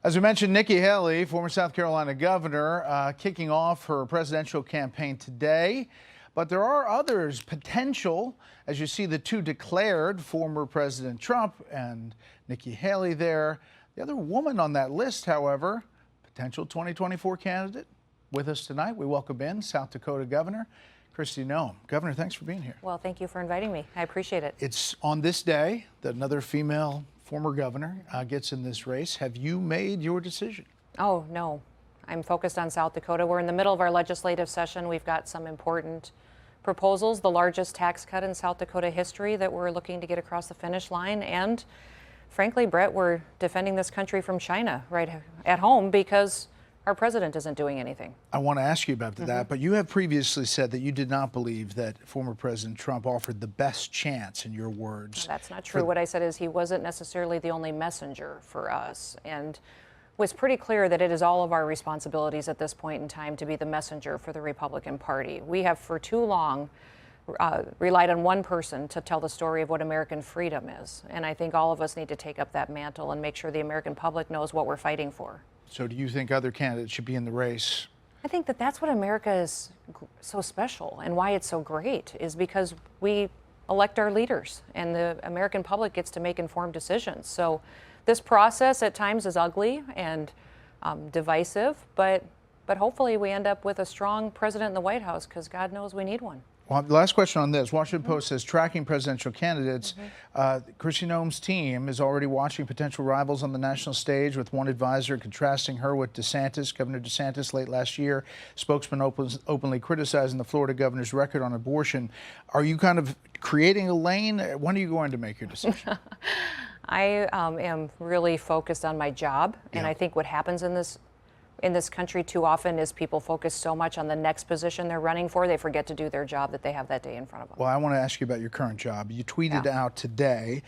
As we mentioned, Nikki Haley, former South Carolina governor, kicking off her presidential campaign today. But there are others potential, as you see the two declared, former President Trump and Nikki Haley there. The other woman on that list, however, potential 2024 candidate with us tonight. We welcome in South Dakota Governor Noem. Governor, thanks for being here. Well, thank you for inviting me. I appreciate it. It's on this day that another female former governor gets in this race. Have you made your decision? Oh, no. I'm focused on South Dakota. We're in the middle of our legislative session. We've got some important proposals, the largest tax cut in South Dakota history that we're looking to get across the finish line. And frankly, Brett, we're defending this country from China right at home because our president isn't doing anything. I want to ask you about that, but you have previously said that you did not believe that former President Trump offered the best chance, in your words. That's not true. What I said is he wasn't necessarily the only messenger for us, and was pretty clear that it is all of our responsibilities at this point in time to be the messenger for the Republican Party. We have for too long relied on one person to tell the story of what American freedom is, and I think all of us need to take up that mantle and make sure the American public knows what we're fighting for. So do you think other candidates should be in the race? I think that that's what America is so special, and why it's so great is because we elect our leaders and the American public gets to make informed decisions. So this process at times is ugly and divisive, but hopefully we end up with a strong president in the White House, because God knows we need one. Well, the last question on this. Washington Post says tracking presidential candidates. Noem's team is already watching potential rivals on the national stage, with one advisor contrasting her with DeSantis. Governor DeSantis late last year, spokesman openly criticizing the Florida governor's record on abortion. Are you kind of creating a lane? When are you going to make your decision? I am really focused on my job, and I think what happens in this country too often is people focus so much on the next position they're running for, they forget to do their job that they have that day in front of them. Well, I want to ask you about your current job. You tweeted out today,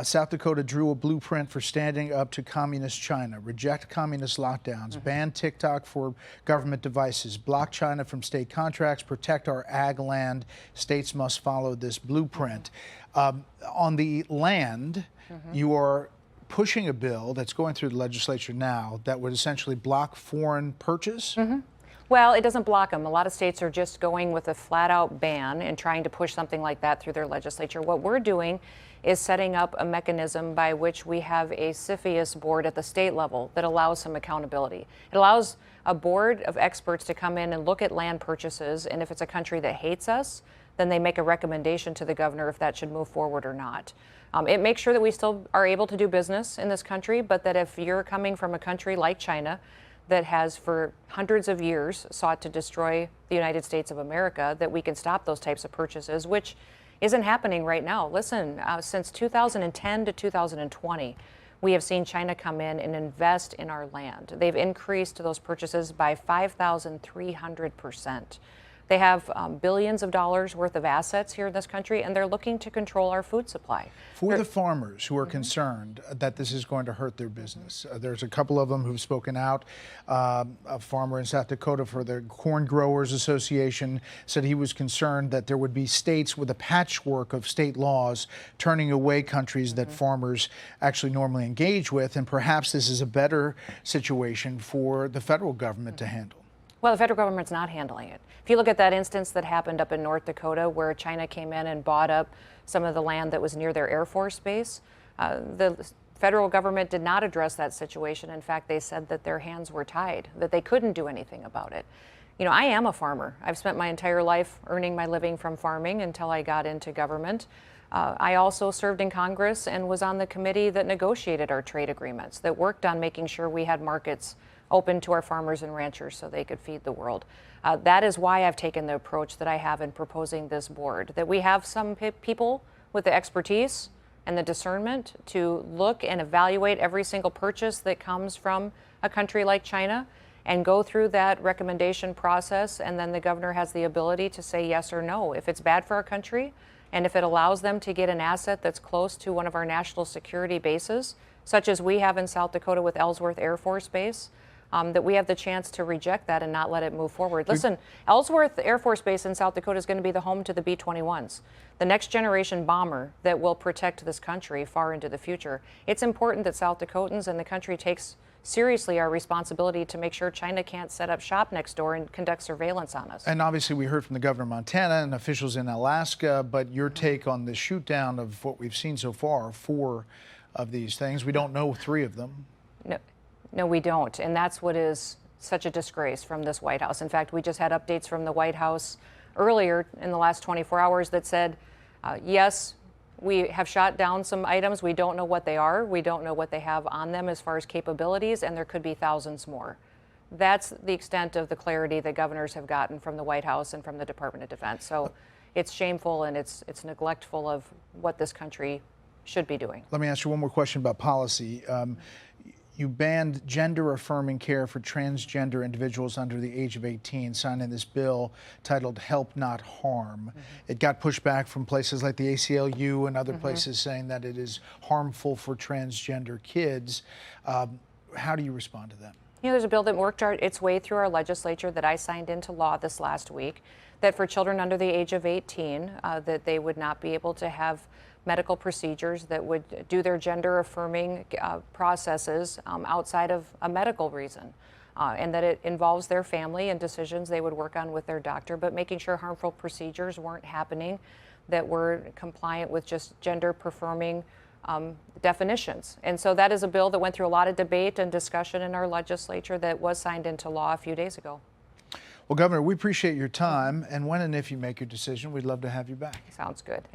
South Dakota drew a blueprint for standing up to communist China, reject communist lockdowns, ban TikTok for government devices, block China from state contracts, protect our ag land. States must follow this blueprint. On the land, you are pushing a bill that's going through the legislature now that would essentially block foreign purchase? Well, it doesn't block them. A lot of states are just going with a flat-out ban and trying to push something like that through their legislature. What we're doing is setting up a mechanism by which we have a CFIUS board at the state level that allows some accountability. It allows a board of experts to come in and look at land purchases, and if it's a country that hates us, then they make a recommendation to the governor if that should move forward or not. It makes sure that we still are able to do business in this country, but that if you're coming from a country like China that has for hundreds of years sought to destroy the United States of America, that we can stop those types of purchases, which isn't happening right now. Listen, since 2010 to 2020, we have seen China come in and invest in our land. They've increased those purchases by 5,300%. They have billions of dollars worth of assets here in this country, and they're looking to control our food supply. For the farmers who are concerned that this is going to hurt their business, there's a couple of them who've spoken out. A farmer in South Dakota for the Corn Growers Association said he was concerned that there would be states with a patchwork of state laws turning away countries that farmers actually normally engage with, and perhaps this is a better situation for the federal government to handle. Well, the federal government's not handling it. If you look at that instance that happened up in North Dakota, where China came in and bought up some of the land that was near their Air Force base, the federal government did not address that situation. In fact, they said that their hands were tied, that they couldn't do anything about it. You know, I am a farmer. I've spent my entire life earning my living from farming until I got into government. I also served in Congress and was on the committee that negotiated our trade agreements, that worked on making sure we had markets open to our farmers and ranchers so they could feed the world. That is why I've taken the approach that I have in proposing this board, that we have some people with the expertise and the discernment to look and evaluate every single purchase that comes from a country like China and go through that recommendation process, and then the governor has the ability to say yes or no. If it's bad for our country, and if it allows them to get an asset that's close to one of our national security bases, such as we have in South Dakota with Ellsworth Air Force Base, that we have the chance to reject that and not let it move forward. Listen, Ellsworth Air Force Base in South Dakota is going to be the home to the B-21s, the next generation bomber that will protect this country far into the future. It's important that South Dakotans and the country takes seriously our responsibility to make sure China can't set up shop next door and conduct surveillance on us. And obviously we heard from the governor of Montana and officials in Alaska, but your take on the shoot down of what we've seen so far, 4 of these things. We don't know 3 of them. No, we don't. And that's what is such a disgrace from this White House. In fact, we just had updates from the White House earlier in the last 24 hours that said, yes, we have shot down some items. We don't know what they are. We don't know what they have on them as far as capabilities, and there could be thousands more. That's the extent of the clarity that governors have gotten from the White House and from the Department of Defense. So it's shameful and it's neglectful of what this country should be doing. Let me ask you one more question about policy. You banned gender-affirming care for transgender individuals under the age of 18, signing this bill titled Help Not Harm. It got pushed back from places like the ACLU and other places saying that it is harmful for transgender kids. How do you respond to that? You know, there's a bill that worked its way through our legislature that I signed into law this last week, that for children under the age of 18, that they would not be able to have medical procedures that would do their gender affirming processes outside of a medical reason, and that it involves their family and decisions they would work on with their doctor, but making sure harmful procedures weren't happening that were compliant with just gender affirming definitions. And so that is a bill that went through a lot of debate and discussion in our legislature that was signed into law a few days ago. Well, Governor, we appreciate your time, and when and if you make your decision, we'd love to have you back. Sounds good.